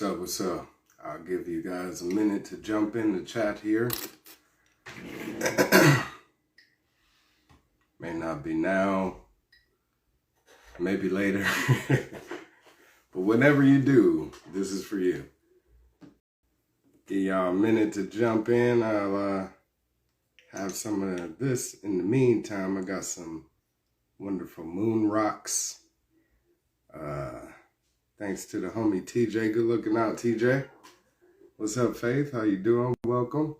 What's up? I'll give you guys a minute to jump in the chat here. May not be now, maybe later. But whenever you do, this is for you. Give y'all a minute to jump in. I'll have some of this. In the meantime, I got some wonderful moon rocks. Thanks to the homie TJ. Good looking out, TJ. What's up, Faith? How you doing? Welcome.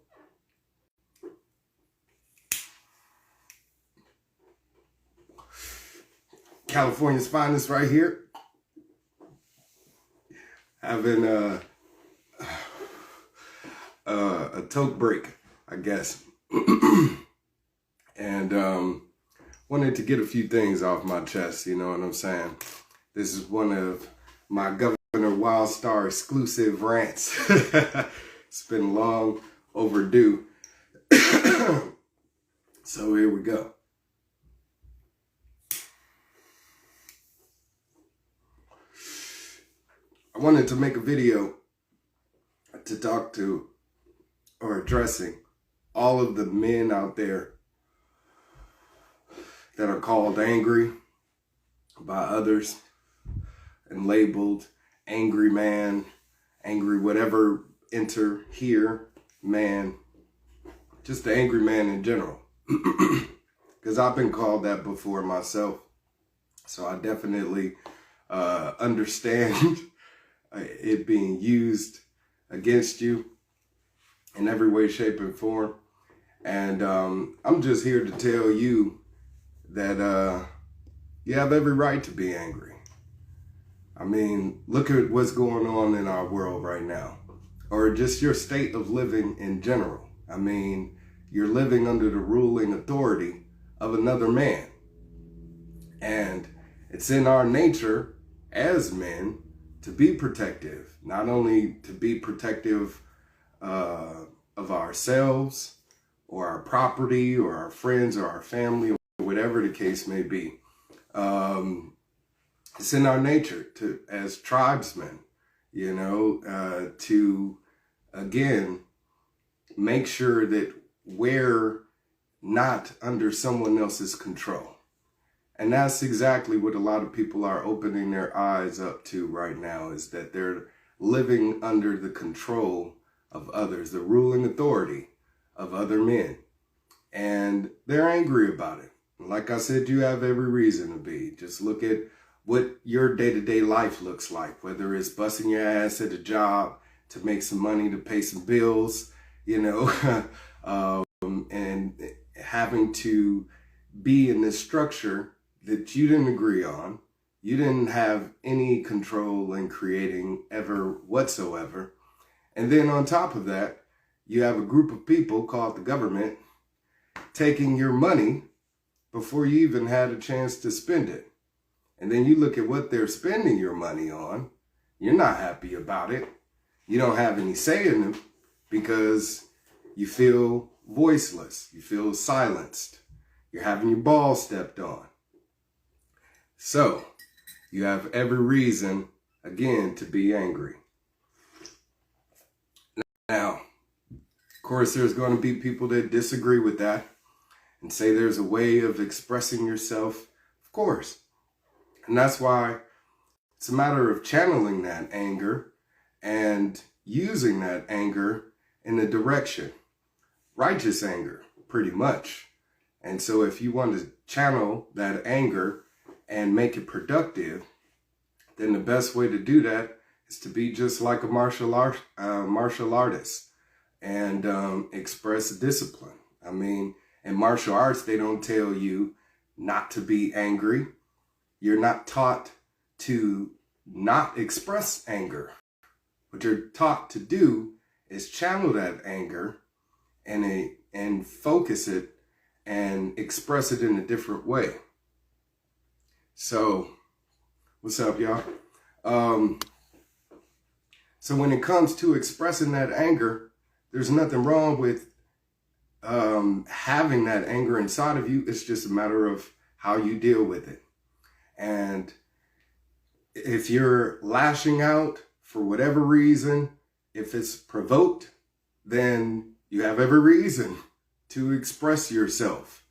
California's finest right here. Having a toke break, I guess. And wanted to get a few things off my chest, you know what I'm saying? This is one of my Governor Wildstar exclusive rants. It's been long overdue. So here we go. I wanted to make a video to talk to or addressing all of the men out there that are called angry by others and labeled angry man, angry whatever, enter here, man, just the angry man in general. Because I've been called that before myself. So I definitely understand it being used against you in every way, shape, and form. And I'm just here to tell you that you have every right to be angry. I mean, look at what's going on in our world right now, or just your state of living in general. I mean, you're living under the ruling authority of another man. And it's in our nature as men to be protective, not only to be protective of ourselves or our property or our friends or our family or whatever the case may be. It's in our nature to, as tribesmen, you know, to, again, make sure that we're not under someone else's control. And that's exactly what a lot of people are opening their eyes up to right now, is that they're living under the control of others, the ruling authority of other men. And they're angry about it. Like I said, you have every reason to be. Just look at what your day-to-day life looks like, whether it's busting your ass at a job to make some money to pay some bills, you know, and having to be in this structure that you didn't agree on, you didn't have any control in creating ever whatsoever. And then on top of that, you have a group of people called the government taking your money before you even had a chance to spend it. And then you look at what they're spending your money on. You're not happy about it. You don't have any say in it because you feel voiceless. You feel silenced. You're having your balls stepped on. So you have every reason, again, to be angry. Now, of course, there's going to be people that disagree with that and say there's a way of expressing yourself. Of course. And that's why it's a matter of channeling that anger and using that anger in a direction. Righteous anger, pretty much. And so if you want to channel that anger and make it productive, then the best way to do that is to be just like a martial artist and express discipline. I mean, in martial arts, they don't tell you not to be angry. You're not taught to not express anger. What you're taught to do is channel that anger and focus it and express it in a different way. So, what's up, y'all? So when it comes to expressing that anger, there's nothing wrong with having that anger inside of you. It's just a matter of how you deal with it. And if you're lashing out for whatever reason, if it's provoked, then you have every reason to express yourself,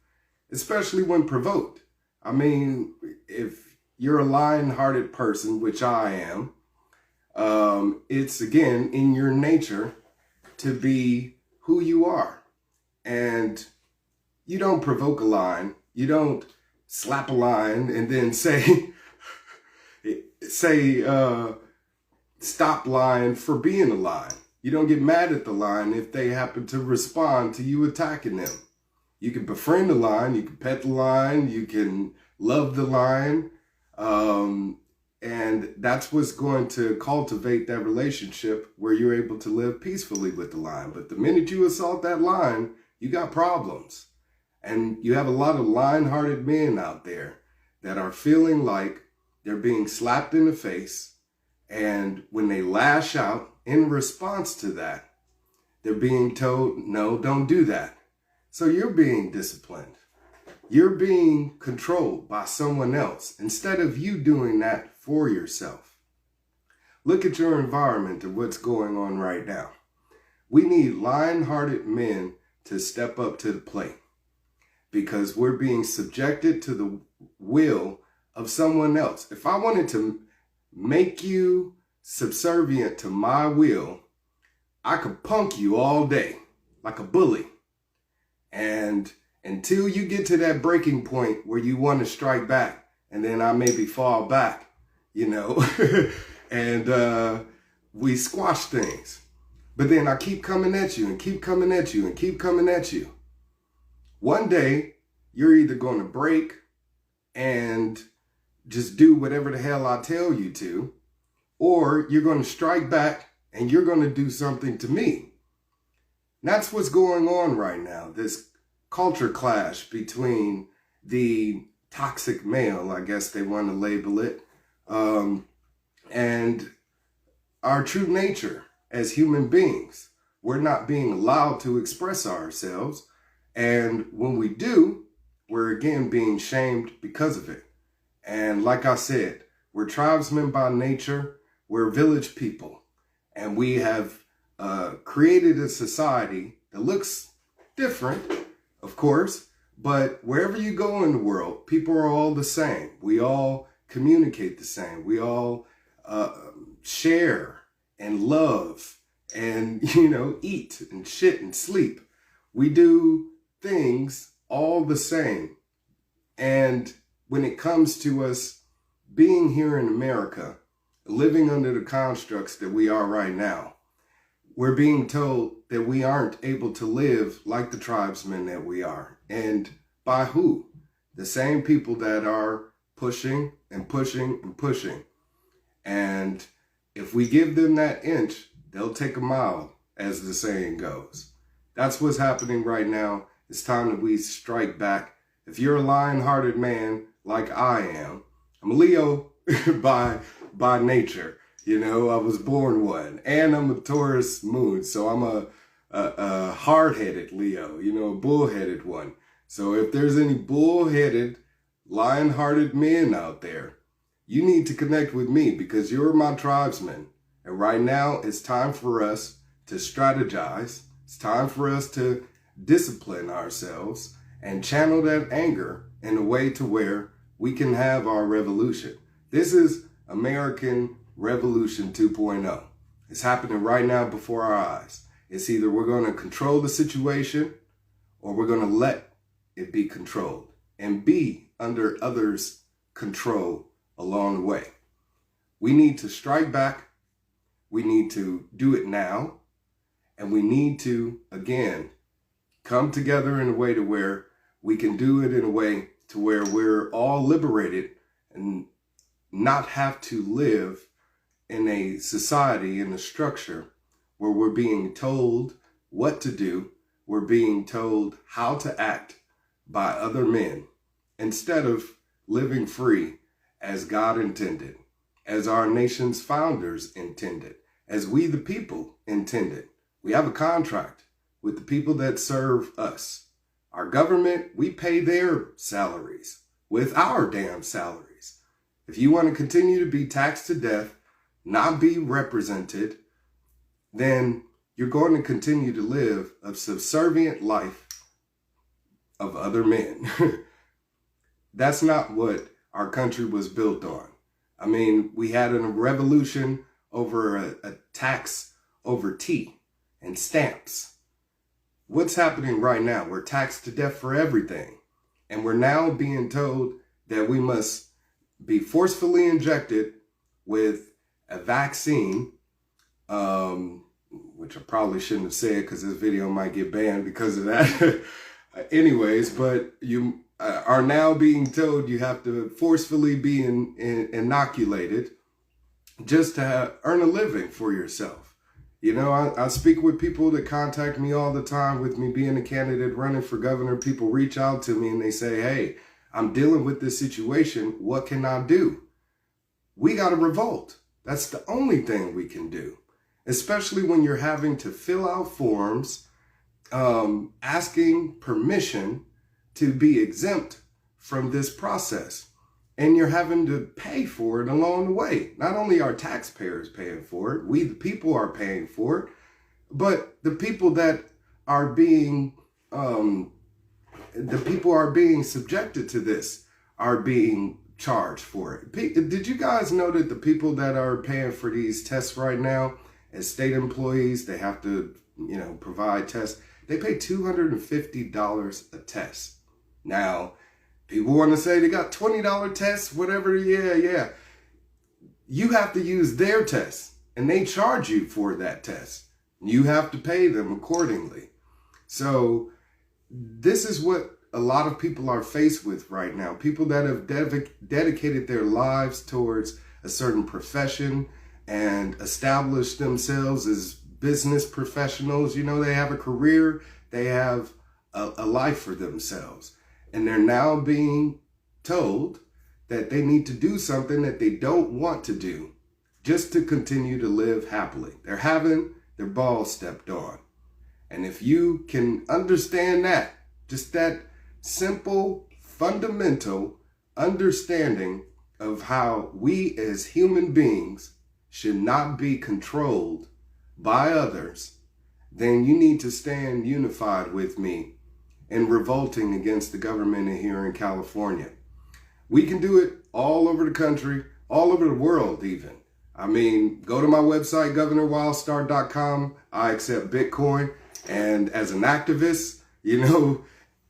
especially when provoked. I mean, if you're a lion-hearted person, which I am, it's again in your nature to be who you are. And you don't provoke a lion. You don't slap a lion and then say, stop lion for being a lion. You don't get mad at the lion if they happen to respond to you attacking them. You can befriend the lion, you can pet the lion, you can love the lion. And that's what's going to cultivate that relationship where you're able to live peacefully with the lion. But the minute you assault that lion, you got problems. And you have a lot of lion-hearted men out there that are feeling like they're being slapped in the face. And when they lash out in response to that, they're being told, no, don't do that. So you're being disciplined. You're being controlled by someone else instead of you doing that for yourself. Look at your environment and what's going on right now. We need lion-hearted men to step up to the plate because we're being subjected to the will of someone else. If I wanted to make you subservient to my will, I could punk you all day like a bully. And until you get to that breaking point where you want to strike back, and then I maybe fall back, and we squash things. But then I keep coming at you and keep coming at you and keep coming at you. One day, you're either going to break and just do whatever the hell I tell you to, or you're going to strike back and you're going to do something to me. That's what's going on right now, this culture clash between the toxic male, I guess they want to label it, and our true nature as human beings. We're not being allowed to express ourselves, and when we do, we're again being shamed because of it. And like I said, we're tribesmen by nature, we're village people, and we have created a society that looks different, of course, but wherever you go in the world, people are all the same. We all communicate the same. We all share and love and, eat and shit and sleep. We do things all the same. And when it comes to us being here in America, living under the constructs that we are right now, we're being told that we aren't able to live like the tribesmen that we are. And by who? The same people that are pushing and pushing and pushing. And if we give them that inch, they'll take a mile, as the saying goes. That's what's happening right now. It's time that we strike back. If you're a lion-hearted man like I am, I'm a Leo by nature. I was born one, and I'm a Taurus moon, so I'm a hard-headed Leo, a bull-headed one. So if there's any bull-headed, lion-hearted men out there, you need to connect with me because you're my tribesman. And right now, it's time for us to strategize. It's time for us to discipline ourselves and channel that anger in a way to where we can have our revolution. This is American Revolution 2.0. It's happening right now before our eyes. It's either we're going to control the situation or we're going to let it be controlled and be under others' control along the way. We need to strike back. We need to do it now. And we need to, again, come together in a way to where we can do it in a way to where we're all liberated and not have to live in a society, in a structure where we're being told what to do, we're being told how to act by other men, instead of living free as God intended, as our nation's founders intended, as we the people intended. We have a contract with the people that serve us. Our government, we pay their salaries with our damn salaries. If you want to continue to be taxed to death not be represented, then you're going to continue to live a subservient life of other men. That's not what our country was built on. I mean, we had a revolution over a tax over tea and stamps. What's happening right now? We're taxed to death for everything. And we're now being told that we must be forcefully injected with a vaccine, which I probably shouldn't have said because this video might get banned because of that. Anyways, but you are now being told you have to forcefully be inoculated just to earn a living for yourself. You know, I speak with people that contact me all the time with me being a candidate running for governor. People reach out to me and they say, hey, I'm dealing with this situation. What can I do? We got to revolt. That's the only thing we can do, especially when you're having to fill out forms, asking permission to be exempt from this process. And you're having to pay for it along the way. Not only are taxpayers paying for it, we the people are paying for it, but the people that are being subjected to this are being charged for it. Did you guys know that the people that are paying for these tests right now, as state employees, they have to, you know, provide tests. They pay $250 a test. Now, people want to say they got $20 tests, whatever. Yeah. You have to use their test and they charge you for that test. You have to pay them accordingly. So this is what a lot of people are faced with right now. People that have dedicated their lives towards a certain profession and established themselves as business professionals. You know, they have a career, they have a life for themselves. And they're now being told that they need to do something that they don't want to do just to continue to live happily. They're having their balls stepped on. And if you can understand that, just that simple, fundamental understanding of how we as human beings should not be controlled by others, then you need to stand unified with me in revolting against the government here in California. We can do it all over the country, all over the world even. I mean, go to my website, governorwildstar.com. I accept Bitcoin. And as an activist, you know,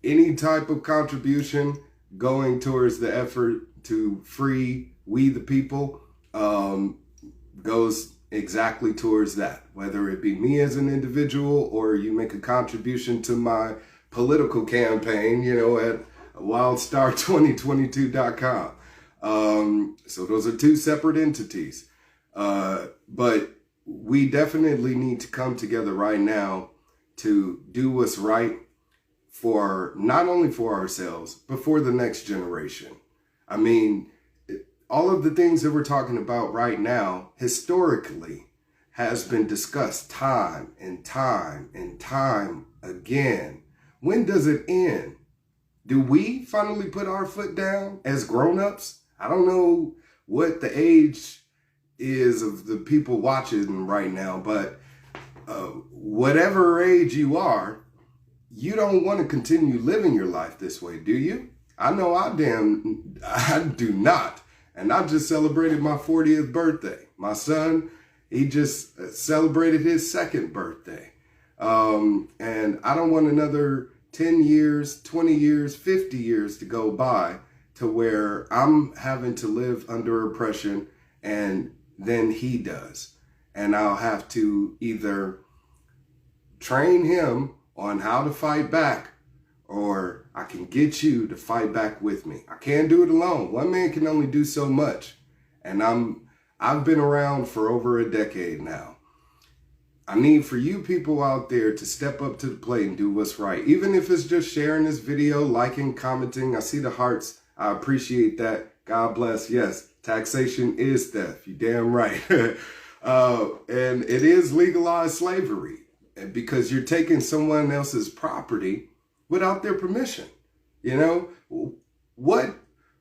any type of contribution going towards the effort to free we the people goes exactly towards that. Whether it be me as an individual or you make a contribution to my political campaign, you know, at wildstar2022.com. So those are two separate entities. But we definitely need to come together right now to do what's right for not only for ourselves, but for the next generation. I mean, all of the things that we're talking about right now, historically, has been discussed time and time and time again. When does it end? Do we finally put our foot down as grown-ups? I don't know what the age is of the people watching right now, but whatever age you are, you don't want to continue living your life this way, do you? I know I do not. And I just celebrated my 40th birthday. My son, he just celebrated his second birthday. And I don't want another 10 years, 20 years, 50 years to go by to where I'm having to live under oppression and then he does. And I'll have to either train him on how to fight back, or I can get you to fight back with me. I can't do it alone. One man can only do so much. And I've been around for over a decade now. I need for you people out there to step up to the plate and do what's right. Even if it's just sharing this video, liking, commenting. I see the hearts. I appreciate that. God bless. Yes, taxation is theft. You damn right. And it is legalized slavery because you're taking someone else's property without their permission. You know, what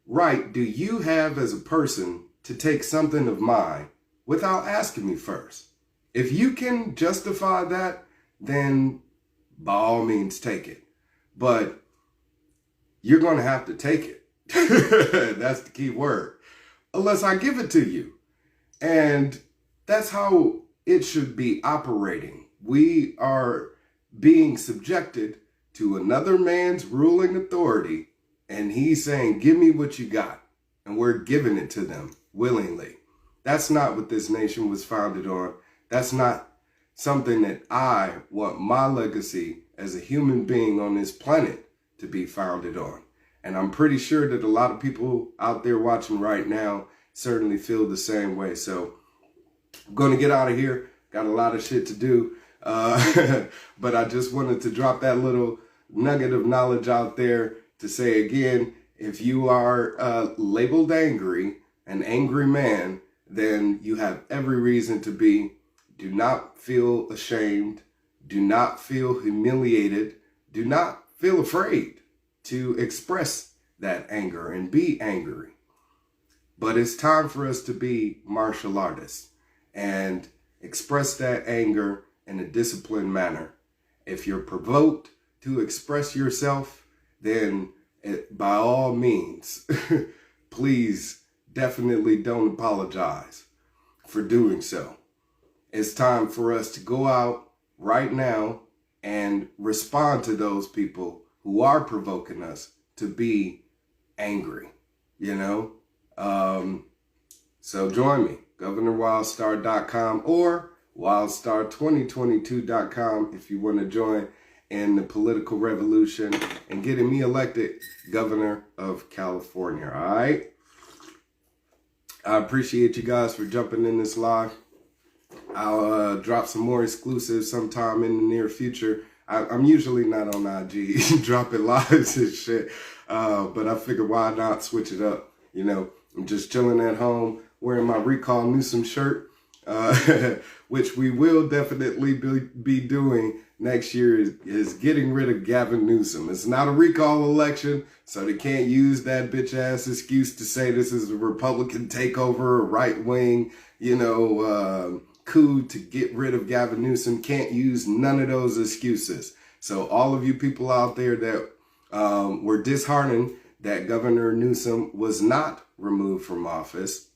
right do you have as a person to take something of mine without asking me first. If you can justify that, then by all means take it. But you're going to have to take it. That's the key word. Unless I give it to you. And that's how it should be operating. We are being subjected to another man's ruling authority, and he's saying, give me what you got. And we're giving it to them willingly. That's not what this nation was founded on. That's not something that I want my legacy as a human being on this planet to be founded on. And I'm pretty sure that a lot of people out there watching right now certainly feel the same way. So I'm going to get out of here. Got a lot of shit to do. But I just wanted to drop that little nugget of knowledge out there to say again, if you are labeled angry, an angry man, then you have every reason to be. Do not feel ashamed. Do not feel humiliated. Do not feel afraid to express that anger and be angry. But it's time for us to be martial artists and express that anger in a disciplined manner. If you're provoked to express yourself, then by all means, please definitely don't apologize for doing so. It's time for us to go out right now and respond to those people who are provoking us to be angry, you know? So join me, GovernorWildstar.com or Wildstar2022.com if you want to join in the political revolution and getting me elected governor of California, all right? I appreciate you guys for jumping in this live. I'll drop some more exclusives sometime in the near future. I'm usually not on IG dropping lives and shit, but I figured why not switch it up, you know? I'm just chilling at home, wearing my Recall Newsom shirt, which we will definitely be doing next year is getting rid of Gavin Newsom. It's not a recall election, so they can't use that bitch ass excuse to say this is a Republican takeover, a right wing, you know, coup to get rid of Gavin Newsom. Can't use none of those excuses. So all of you people out there that were disheartened that Governor Newsom was not removed from office,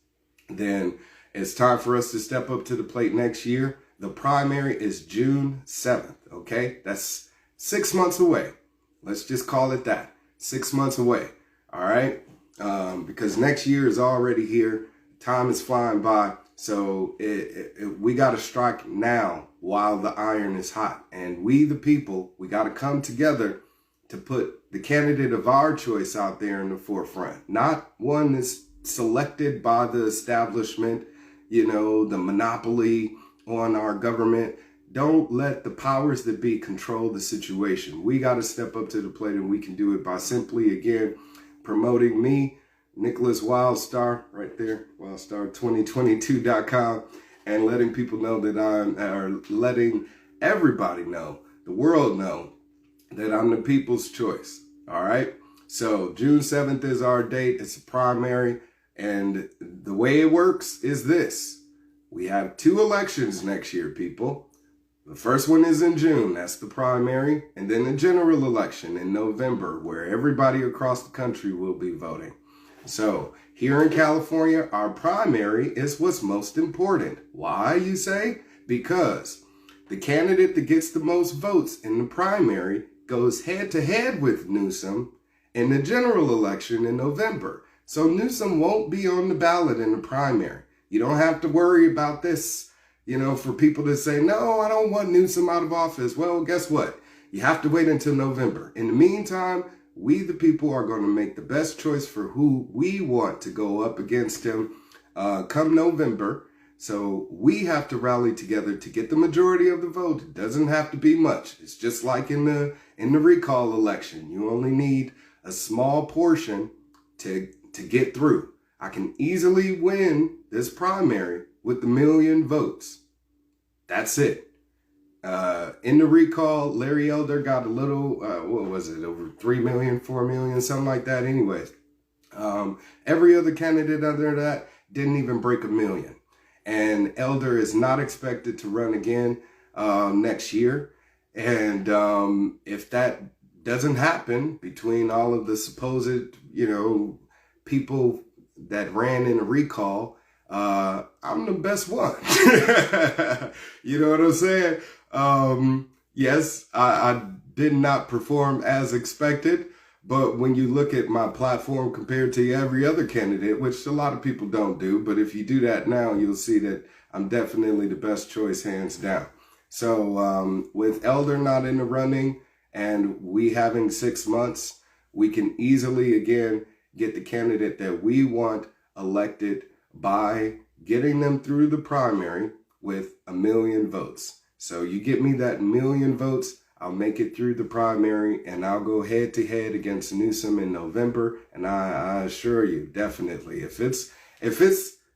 then it's time for us to step up to the plate next year. The primary is June 7th, okay? That's 6 months away. Let's just call it that. 6 months away, all right? Because next year is already here. Time is flying by. So we got to strike now while the iron is hot. And we, the people, we got to come together to put the candidate of our choice out there in the forefront. Not one that's selected by the establishment, you know, the monopoly on our government. Don't let the powers that be control the situation. We got to step up to the plate, and we can do it by simply, again, promoting me, Nickolas Wildstar, right there, Wildstar2022.com, and letting people know that letting everybody know, the world know, that I'm the people's choice, all right? So June 7th is our date. It's a primary, and the way it works is this. We have 2 elections next year, people. The first one is in June, that's the primary, and then the general election in November, where everybody across the country will be voting. So here in California, our primary is what's most important. Why, you say? Because the candidate that gets the most votes in the primary goes head to head with Newsom in the general election in November. So Newsom won't be on the ballot in the primary. You don't have to worry about this, you know, for people to say, no, I don't want Newsom out of office. Well, guess what? You have to wait until November. In the meantime, we the people are going to make the best choice for who we want to go up against him come November. So we have to rally together to get the majority of the vote. It doesn't have to be much. It's just like in the recall election. You only need a small portion to get through. I can easily win this primary with 1 million votes. That's it. In the recall, Larry Elder got a little, what was it, over 3 million, 4 million, something like that. Anyways, every other candidate under that didn't even break 1 million. And Elder is not expected to run again next year. And if that doesn't happen, between all of the supposed, people that ran in a recall, I'm the best one. You know what I'm saying? Yes, I did not perform as expected, but when you look at my platform compared to every other candidate, which a lot of people don't do, but if you do that now, you'll see that I'm definitely the best choice, hands down. So with Elder not in the running and we having 6 months, we can easily, again, get the candidate that we want elected by getting them through the primary with 1 million votes. So you get me that 1 million votes, I'll make it through the primary, and I'll go head to head against Newsom in November. And I assure you, definitely, if it's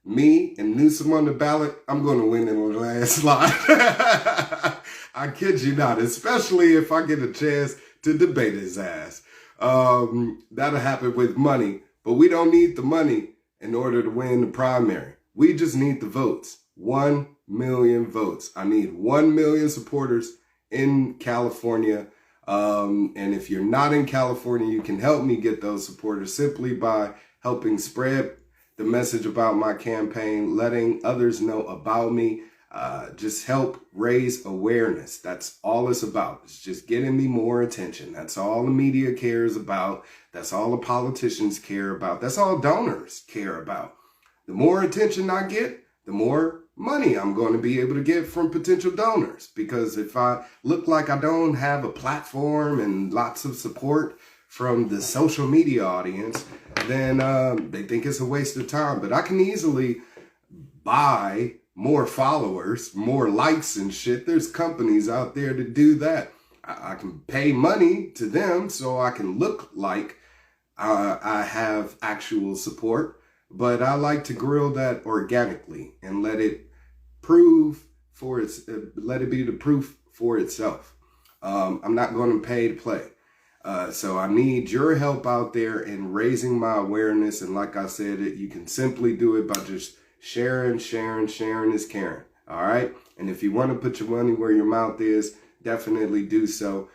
me and Newsom on the ballot, I'm going to win in the landslide. I kid you not, especially if I get a chance to debate his ass. That'll happen with money, but we don't need the money in order to win the primary. We just need the votes. 1 million votes. I need 1 million supporters in California. And if you're not in California, you can help me get those supporters simply by helping spread the message about my campaign, letting others know about me. Just help raise awareness. That's all it's about. It's just getting me more attention. That's all the media cares about. That's all the politicians care about. That's all donors care about. The more attention I get, the more money I'm going to be able to get from potential donors. Because if I look like I don't have a platform and lots of support from the social media audience, then they think it's a waste of time. But I can easily buy more followers, more likes and shit. There's companies out there to do that. I can pay money to them so I can look like I have actual support. But I like to grill that organically and let it let it be the proof for itself. I'm not going to pay to play. So I need your help out there in raising my awareness. And like I said, you can simply do it by just sharing is caring. All right. And if you want to put your money where your mouth is, definitely do so.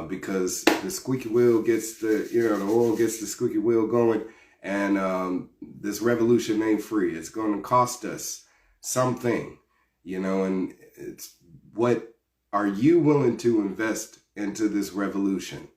Because the squeaky wheel gets the oil gets the squeaky wheel going. And this revolution ain't free. It's going to cost us something, and it's what are you willing to invest into this revolution?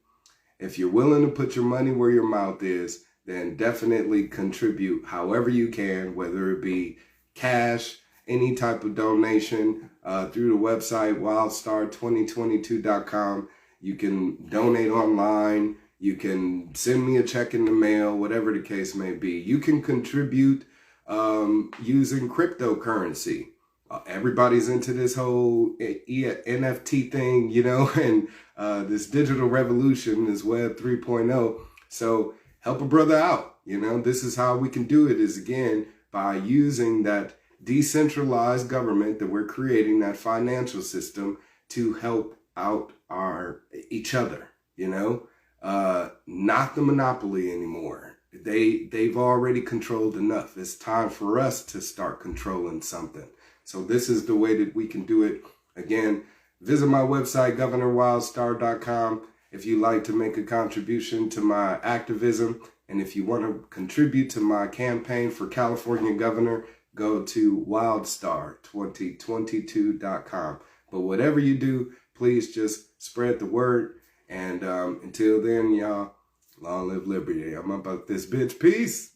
If you're willing to put your money where your mouth is, then definitely contribute however you can, whether it be cash, any type of donation through the website, Wildstar2022.com. You can donate online. You can send me a check in the mail, whatever the case may be. You can contribute using cryptocurrency. Everybody's into this whole NFT thing, and this digital revolution, this Web 3.0. So help a brother out. This is how we can do it, is again, by using that decentralized government that we're creating, that financial system, to help out each other, not the monopoly anymore. They've already controlled enough. It's time for us to start controlling something. So this is the way that we can do it. Again, visit my website, GovernorWildstar.com, if you'd like to make a contribution to my activism. And if you want to contribute to my campaign for California governor, go to Wildstar2022.com. But whatever you do, please just spread the word. And until then, y'all, long live liberty. I'm about this bitch. Peace.